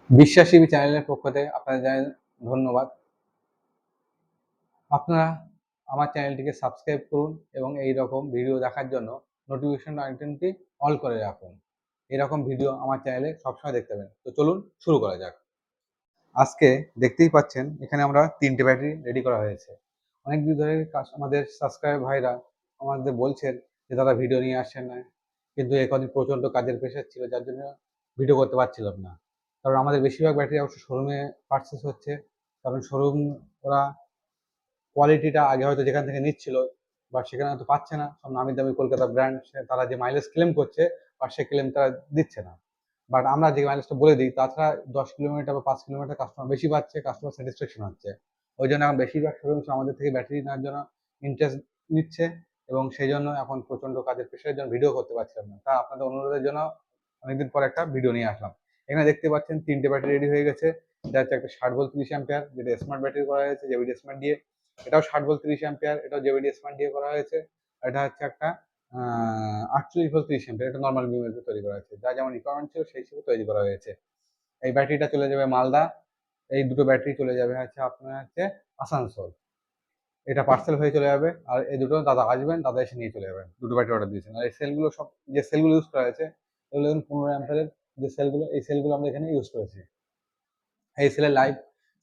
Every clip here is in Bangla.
বিশ্বাসী চ্যানেলের পক্ষ থেকে আপনাদের জানাই ধন্যবাদ। আপনারা আমার চ্যানেলটিকে সাবস্ক্রাইব করুন এবং এই রকম ভিডিও দেখার জন্য নোটিফিকেশন আইকনটি অল করে রাখুন। এরকম ভিডিও আমার চ্যানেলে সবসময় দেখতে পাবেন। তো চলুন শুরু করা যাক। আজকে দেখতেই পাচ্ছেন এখানে আমরা ৩টে ব্যাটারি রেডি করা হয়েছে। অনেকদিন ধরে আমাদের সাবস্ক্রাইবার ভাইরা আমাদের বলছেন যে দাদা ভিডিও নিয়ে আসছেন না। কিন্তু এ কদিন প্রচণ্ড কাজের প্রেশার ছিল, যার জন্য ভিডিও করতে পারছিলাম না। কারণ আমাদের বেশিরভাগ ব্যাটারি অবশ্য শোরুমে পারচেস হচ্ছে। কারণ শোরুম ওরা কোয়ালিটিটা আগে হয়তো যেখান থেকে নিচ্ছিল বা সেখানে হয়তো পাচ্ছে না। সব নামি দামি কলকাতা ব্র্যান্ড, তারা যে মাইলেজ ক্লেম করছে বা সে ক্লেম তারা দিচ্ছে না। বাট আমরা যে মাইলেজটা বলে দিই, তাছাড়া 10 কিলোমিটার বা 5 কিলোমিটার কাস্টমার বেশি পাচ্ছে, কাস্টমার স্যাটিসফ্যাকশন হচ্ছে। ওই জন্য এখন বেশিরভাগ শোরুম আমাদের থেকে ব্যাটারি নেওয়ার জন্য ইন্টারেস্ট নিচ্ছে এবং সেই জন্য এখন প্রচণ্ড কাজের প্রেশারের জন্য ভিডিও করতে পারছিলাম না। তা আপনাদের অনুরোধের জন্য অনেকদিন পর একটা ভিডিও নিয়ে আসলাম। এখানে দেখতে পাচ্ছেন 3টে ব্যাটারি রেডি হয়ে গেছে। এটা হচ্ছে একটা 60 ভোল্ট 30 অ্যাম্পিয়ার, যেটা স্মার্ট ব্যাটারি করা হয়েছে জেভিডি স্মার্ট দিয়ে। এটাও 60 ভোল্ট 30 অ্যাম্পিয়ার, এটাও জেভিডি স্মার্ট দিয়ে করা হয়েছে। এটা হচ্ছে একটা 48 ভোল্ট 30 অ্যাম্পিয়ার, এটা নর্মাল বিমের তৈরি করা হয়েছে। যা যেমন রিকোয়ারমেন্ট ছিল সেই হিসেবে তৈরি করা হয়েছে। এই ব্যাটারিটা চলে যাবে মালদা। এই দুটো ব্যাটারি চলে যাবে হচ্ছে আপনার হচ্ছে আসানসোল। এটা পার্সেল হয়ে চলে যাবে। আর এই দুটো দাদা আসবেন, দাদা এসে নিয়ে চলে যাবেন। দুটো ব্যাটারি অর্ডার দিয়েছেন। আর এই সেলগুলো সব যে সেলগুলো ইউজ করা হয়েছে এগুলো দেখুন 15 অ্যাম্পিয়ারের যে সেলগুলো, এই সেলগুলো আমরা এখানে ইউজ করেছি। এই সেলের লাইফ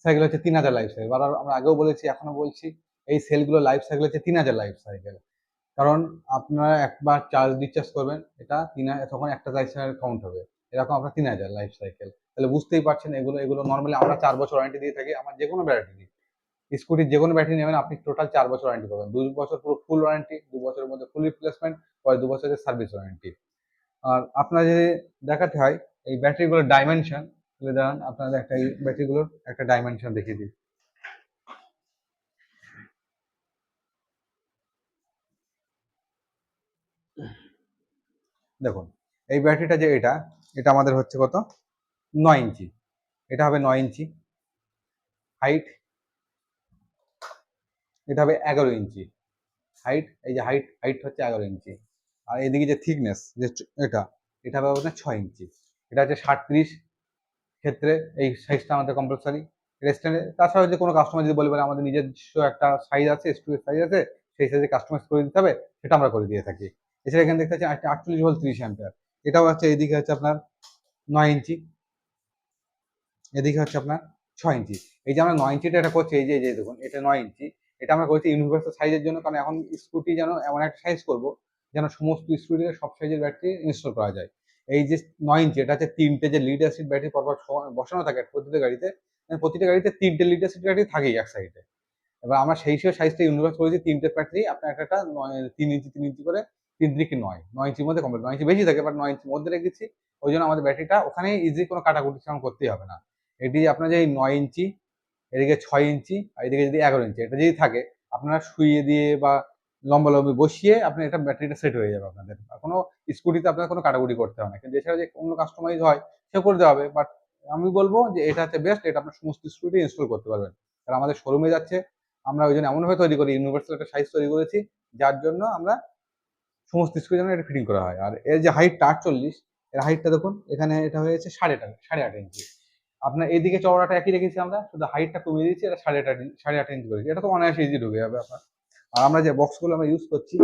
সাইকেল হচ্ছে 3000 লাইফ সাইকেল। আমরা আগেও বলেছি, এখনো বলছি, এই সেলগুলো লাইফ সাইকেল হচ্ছে 3000 লাইফ সাইকেল। কারণ আপনারা একবার চার্জ ডিসচার্জ করবেন, এটা তখন একটা লাইফ সাইকেল কাউন্ট হবে। এরকম আপনার 3000 লাইফ সাইকেল। তাহলে বুঝতেই পারছেন এগুলো নর্মালি আমরা 4 বছর ওয়ারেন্টি দিয়ে থাকি আমার যে কোনো ব্যাটারি। স্কুটির যে কোনো ব্যাটারি নেবেন আপনি টোটাল 4 বছর ওয়ারেন্টি পাবেন। 2 বছর পুরো ফুল ওয়ারেন্টি, 2 বছরের মধ্যে ফুল রিপ্লেসমেন্ট, পরে 2 বছরের সার্ভিস ওয়ারেন্টি। আর আপনার যদি দেখাতে হয় এই ব্যাটারিগুলোর ডাইমেনশন, তাহলে দাঁড়ান আপনাদের একটা এই ব্যাটারিগুলোর একটা ডাইমেনশন দেখিয়ে দিই। দেখুন এই ব্যাটারিটা যে এটা আমাদের হচ্ছে কত, 9 ইঞ্চি। এটা হবে 9 ইঞ্চি হাইট। এটা হবে 11 ইঞ্চি হাইট। এই যে হাইট হচ্ছে 11 ইঞ্চি। আর এদিকে যে থিকনেস যে এটা এটা হবে আপনার 6 ইঞ্চি। এটা হচ্ছে 60-30 ক্ষেত্রে এই সাইজটা আমাদের কম্পালসারি। রেস্টুরেন্টে তাছাড়া যে কোনো কাস্টমার যদি বলে পারে আমাদের নিজস্ব একটা সাইজ আছে, স্টুডের সাইজ আছে, সেই সাইজে কাস্টমাইজ করে দিতে হবে, সেটা আমরা করে দিয়ে থাকি। এছাড়া এখানে দেখতে পাচ্ছি একটা 48 ভোল্ট 30 অ্যাম্পিয়ার। এটাও হচ্ছে এইদিকে হচ্ছে আপনার 9 ইঞ্চি, এদিকে হচ্ছে আপনার 6 ইঞ্চি। এই যে আমরা 9 ইঞ্চিটা এটা করছি, এই যে দেখুন এটা 9 ইঞ্চি। এটা আমরা করেছি ইউনিভার্সাল সাইজের জন্য, কারণ এখন স্কুটি যেন এমন একটা সাইজ করবো যেন সমস্ত স্কুটিতে সব সাইজের ব্যাটারি ইনস্টল করা যায়। এই যে 9 ইঞ্চি, এটা হচ্ছে 3টে যে লিড অ্যাসিড ব্যাটারি পরপর বসানো থাকে প্রতিটা গাড়িতে। প্রতিটা গাড়িতে 3টে লিড অ্যাসিড ব্যাটারি থাকেই এক সাইডে। এবার আমরা সেই হিসেবে সাইজটা ইউনিভার্স করেছি 3টে ব্যাটারি আপনার একটা 3 ইঞ্চি 3 ইঞ্চি করে, 3 3 9 ইঞ্চির মধ্যে কমপ্লিট। 9 ইঞ্চি বেশি থাকে বাট 9 ইঞ্চির মধ্যে রেখেছি। ওই জন্য আমাদের ব্যাটারিটা ওখানে ইজি কোনো কাটাকুটি করতেই হবে না। এটি আপনার যে 9 ইঞ্চি, এদিকে 6 ইঞ্চি, আর এদিকে যদি 11 ইঞ্চি, এটা যদি থাকে আপনারা শুইয়ে দিয়ে বা লম্বালম্বি বসিয়ে আপনার এটা ব্যাটারিটা সেট হয়ে যাবে আপনাদের। আর কোনো স্কুটিতে আপনার কোনো কাটাকুটি করতে হবে না। কিন্তু এছাড়া যে অন্য কাস্টমাইজ হয় সে করে দেওয়া হবে। বাট আমি বলবো যে এটা হচ্ছে বেস্ট, এটা আপনার সমস্ত স্কুটি ইনস্টল করতে পারবেন। আর আমাদের শোরুমে যাচ্ছে, আমরা ওই জন্য এমনভাবে তৈরি করি, ইউনিভার্সাল একটা সাইজ তৈরি করেছি, যার জন্য আমরা সমস্ত স্কুলের জন্য এটা ফিটিং করা হয়। আর এর যে হাইটটা 48, এর হাইটটা দেখুন এখানে এটা হয়েছে 8.5 ইঞ্চি। আপনার এইদিকে চওড়াটা একই রেখেছি আমরা, শুধু হাইটটা কমিয়ে দিয়েছি, এটা 8.5 ইঞ্চি করেছি। এটা তো অনায়াসে ইজি ঢুকে যাবে আপনার। আর আমরা যে বক্সগুলো আমরা ইউজ করছি,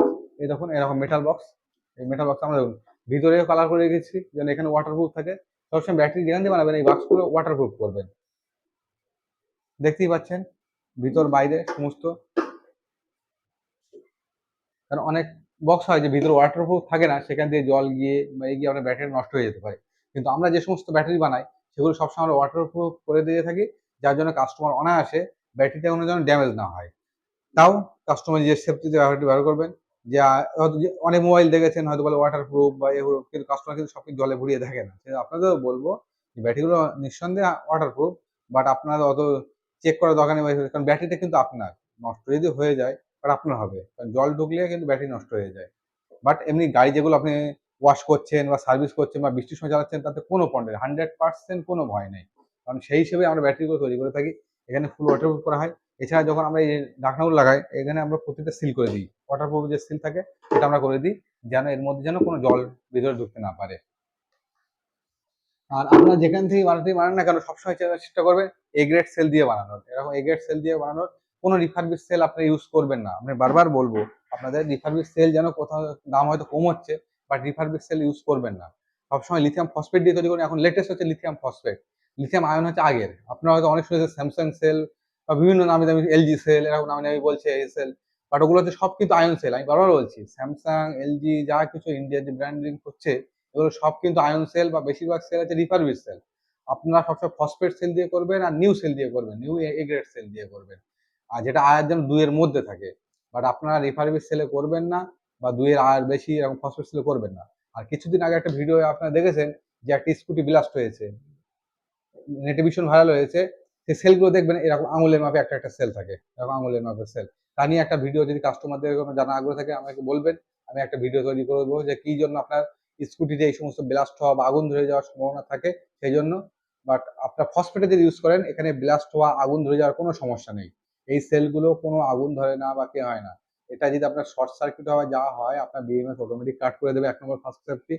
এই দেখুন এরকম মেটাল বক্স। এই মেটাল বক্স আমরা দেখুন ভিতরেও কালার করে রেখেছি যেন এখানে ওয়াটারপ্রুফ থাকে। সবসময় ব্যাটারি যেখান দিয়ে বানাবেন এই বক্সগুলো ওয়াটারপ্রুফ করবেন। দেখতেই পাচ্ছেন ভিতর বাইরে সমস্ত। কারণ অনেক বক্স হয় যে ভিতরে ওয়াটারপ্রুফ থাকে না, সেখান দিয়ে জল গিয়ে বা গিয়ে আপনার ব্যাটারি নষ্ট হয়ে যেতে পারে। কিন্তু আমরা যে সমস্ত ব্যাটারি বানাই সেগুলো সবসময় আমরা ওয়াটারপ্রুফ করে দিয়ে থাকি, যার জন্য কাস্টমার অনায়াসে ব্যাটারিতে কোনো যেন ড্যামেজ না হয়। তাও কাস্টমার যে সেফটিতে ব্যাপারটি ব্যবহার করবেন। যে হয়তো যে অনেক মোবাইল দেখেছেন হয়তো বলে ওয়াটারপ্রুফ বা এগুলো, কিন্তু কাস্টমার কিন্তু সবকিছু জলে ভরিয়ে দেখে না। কিন্তু আপনাদেরও বলবো যে ব্যাটারিগুলো নিঃসন্দেহে ওয়াটারপ্রুফ, বাট আপনার অত চেক করার দরকার নেই। কারণ ব্যাটারিটা কিন্তু আপনার, নষ্ট যদি হয়ে যায় বাট আপনার হবে, কারণ জল ঢুকলে কিন্তু ব্যাটারি নষ্ট হয়ে যায়। বাট এমনি গাড়ি যেগুলো আপনি ওয়াশ করছেন বা সার্ভিস করছেন বা বৃষ্টির সময় চালাচ্ছেন, তাতে কোনো পয়েন্ট 100% কোনো ভয় নেই। কারণ সেই হিসেবে আমরা ব্যাটারিগুলো তৈরি করে থাকি। এখানে ফুল ওয়াটারপ্রুফ করা হয়। এছাড়া যখন আমরা এই ঢাকনাগুলো লাগাই, এখানে আমরা প্রতিটা সিল করে দিই। ওয়াটারপ্রুফ যে সিল থাকে সেটা আমরা করে দিই, যেন এর মধ্যে যেন কোনো জল ভিতরে ঢুকতে না পারে। আর আপনারা যেখান থেকে বানান না কেন সবসময় চেষ্টা করবেন এ গ্রেড সেল দিয়ে বানানোর। এরকম এ গ্রেড সেল দিয়ে বানানোর, কোনো রিফারবিশ সেল আপনি ইউজ করবেন না। আমি বারবার বলবো আপনাদের রিফারবিশ সেল যেন কোথাও দাম হয়তো কম হচ্ছে, বাট রিফারবিশ সেল ইউজ করবেন না। সবসময় লিথিয়াম ফসফেট দিয়ে তৈরি করুন। এখন লেটেস্ট হচ্ছে লিথিয়াম ফসফেট, লিথিয়াম আয়ন হচ্ছে আগের। আপনারা হয়তো অনেক শুনেছেন স্যামসাং সেল বা বিভিন্ন নামি দামি এলজি সেল, এরকম নামি দামি বলছে এই সেল, বাট ওগুলো হচ্ছে সব কিন্তু আয়ন সেল। আমি বারবার বলছি স্যামসাং এলজি যা কিছু ইন্ডিয়ার যে ব্র্যান্ডিং হচ্ছে এগুলো সব কিন্তু আয়ন সেল বা বেশিরভাগ সেল আছে রিফারবিশ সেল। আপনারা সবসময় ফসফেট সেল দিয়ে করবেন আর নিউ সেল দিয়ে করবেন, নিউ এ গ্রেড সেল দিয়ে করবেন, আর যেটা আয়ের যেন 2 এর মধ্যে থাকে। বাট আপনারা রিফারবিশ সেলে করবেন না বা 2 এর আয়ের বেশি এরকম ফসফেট সেলে করবেন না। আর কিছুদিন আগে একটা ভিডিও আপনারা দেখেছেন যে একটা স্কুটি ব্লাস্ট হয়েছে, নেটে ভীষণ ভাইরাল হয়েছে। সেই সেলগুলো দেখবেন এরকম আঙুলের মাপে একটা একটা সেল থাকে, এরকম আঙুলের মাপের সেল। তা নিয়ে একটা ভিডিও যদি কাস্টমারদের কোনো জানার আগ্রহ থাকে আমাকে বলবেন, আমি একটা ভিডিও তৈরি করে দেবো যে কি জন্য আপনার স্কুটিতে এই সমস্ত ব্লাস্ট হওয়া বা আগুন ধরে যাওয়ার সম্ভাবনা থাকে সেই জন্য। বাট আপনার ফসফেটে যদি ইউজ করেন এখানে ব্লাস্ট হওয়া আগুন ধরে যাওয়ার কোনো সমস্যা নেই। এই সেলগুলো কোনো আগুন ধরে না বা কে হয় না। এটা যদি আপনার শর্ট সার্কিট হয় যা হয় আপনার বিএমএস অটোমেটিক কাট করে দেবে। 1 নম্বর ফার্স্ট সেফটি,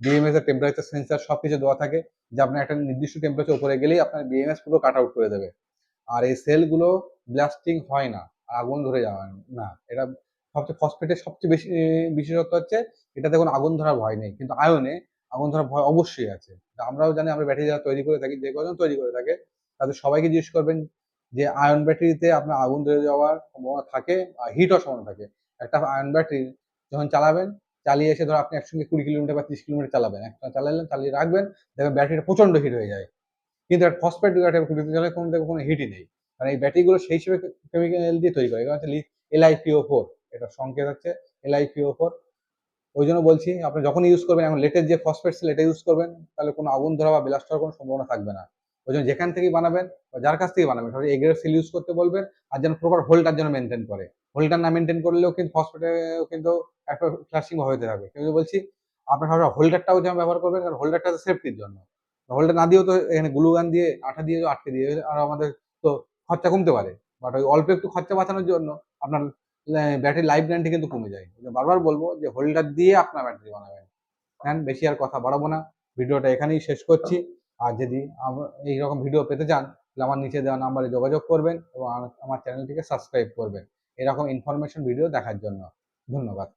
বিএমএস এর টেম্পারেচার সেন্সর সবকিছু দেওয়া থাকে যে আপনার একটা নির্দিষ্ট টেম্পারেচার উপরে গেলেই আপনার বিএমএস পুরো কাট আউট করে দেবে। আর এই সেলগুলো ব্লাস্টিং হয় না, আগুন ধরে যাওয়া না। এটা সবচেয়ে ফসফেটের সবচেয়ে বেশি বিশেষত্ব হচ্ছে এটাতে কোনো আগুন ধরার ভয় নেই, কিন্তু আয়নে আগুন ধরার ভয় অবশ্যই আছে। আমরাও জানি, আমরা ব্যাটারি যারা তৈরি করে থাকি, যে কজন তৈরি করে থাকে তাদের সবাইকে জিজ্ঞেস করবেন যে আয়ন ব্যাটারিতে আপনার আগুন ধরে যাওয়ার সম্ভাবনা থাকে আর হিট হওয়ার সম্ভাবনা থাকে। একটা আয়ন ব্যাটারি যখন চালাবেন, চালিয়ে এসে ধরো আপনি একসঙ্গে 20 কিলোমিটার বা 30 কিলোমিটার চালাবেন, একটা চালালেন চালিয়ে রাখবেন, দেখবেন ব্যাটারিটা প্রচন্ড হিট হয়ে যায়। কিন্তু একটা ফসফেট কোনো হিটই নেই, কারণ এই ব্যাটারিগুলো সেই হিসেবে কেমিক্যাল দিয়ে তৈরি করে। এটা হচ্ছে LiPo4, এটা সংকেত হচ্ছে LiPo4। ওই জন্য বলছি আপনি যখন ইউজ করবেন এখন লেটেস্ট যে ফসফেট সেল এটা ইউজ করবেন, তাহলে কোনো আগুন ধরা বা ব্লাস্ট হওয়ার কোনো সম্ভাবনা থাকবে না। ওই জন্য যেখান থেকেই বানাবেন বা যার কাছ থেকে বানাবেন সবাই এগ্রেড সেল ইউজ করতে বলবেন, আর যেন প্রপার হোল্ডার যেন মেনটেন করে। হোল্ডার না মেনটেন করলেও কিন্তু ফসফেটেও কিন্তু একটা ফ্লাশিং হতে থাকবে। কিন্তু বলছি আপনার সবাই হোল্ডারটাও যেন ব্যবহার করবেন, কারণ হোল্ডারটা তো সেফটির জন্য। হোল্ডার না দিয়েও তো এখানে গ্লু গান দিয়ে আঠা দিয়ে আটকে দিয়ে আর আমাদের তো খরচা কমতে পারে। বাট ওই অল্প একটু খরচা বাঁচানোর জন্য আপনার ব্যাটারি লাইফ গ্যারান্টি কিন্তু কমে যায়। বারবার বলবো যে হোল্ডার দিয়ে আপনার ব্যাটারি বানাবেন। নেন, বেশি আর কথা বাড়াবো না, ভিডিওটা এখানেই শেষ করছি। আর যদি এইরকম ভিডিও পেতে চান তাহলে আমার নিচে দেওয়া নাম্বারে যোগাযোগ করবেন এবং আমার চ্যানেলটিকে সাবস্ক্রাইব করবেন এরকম ইনফরমেশন ভিডিও দেখার জন্য। ধন্যবাদ।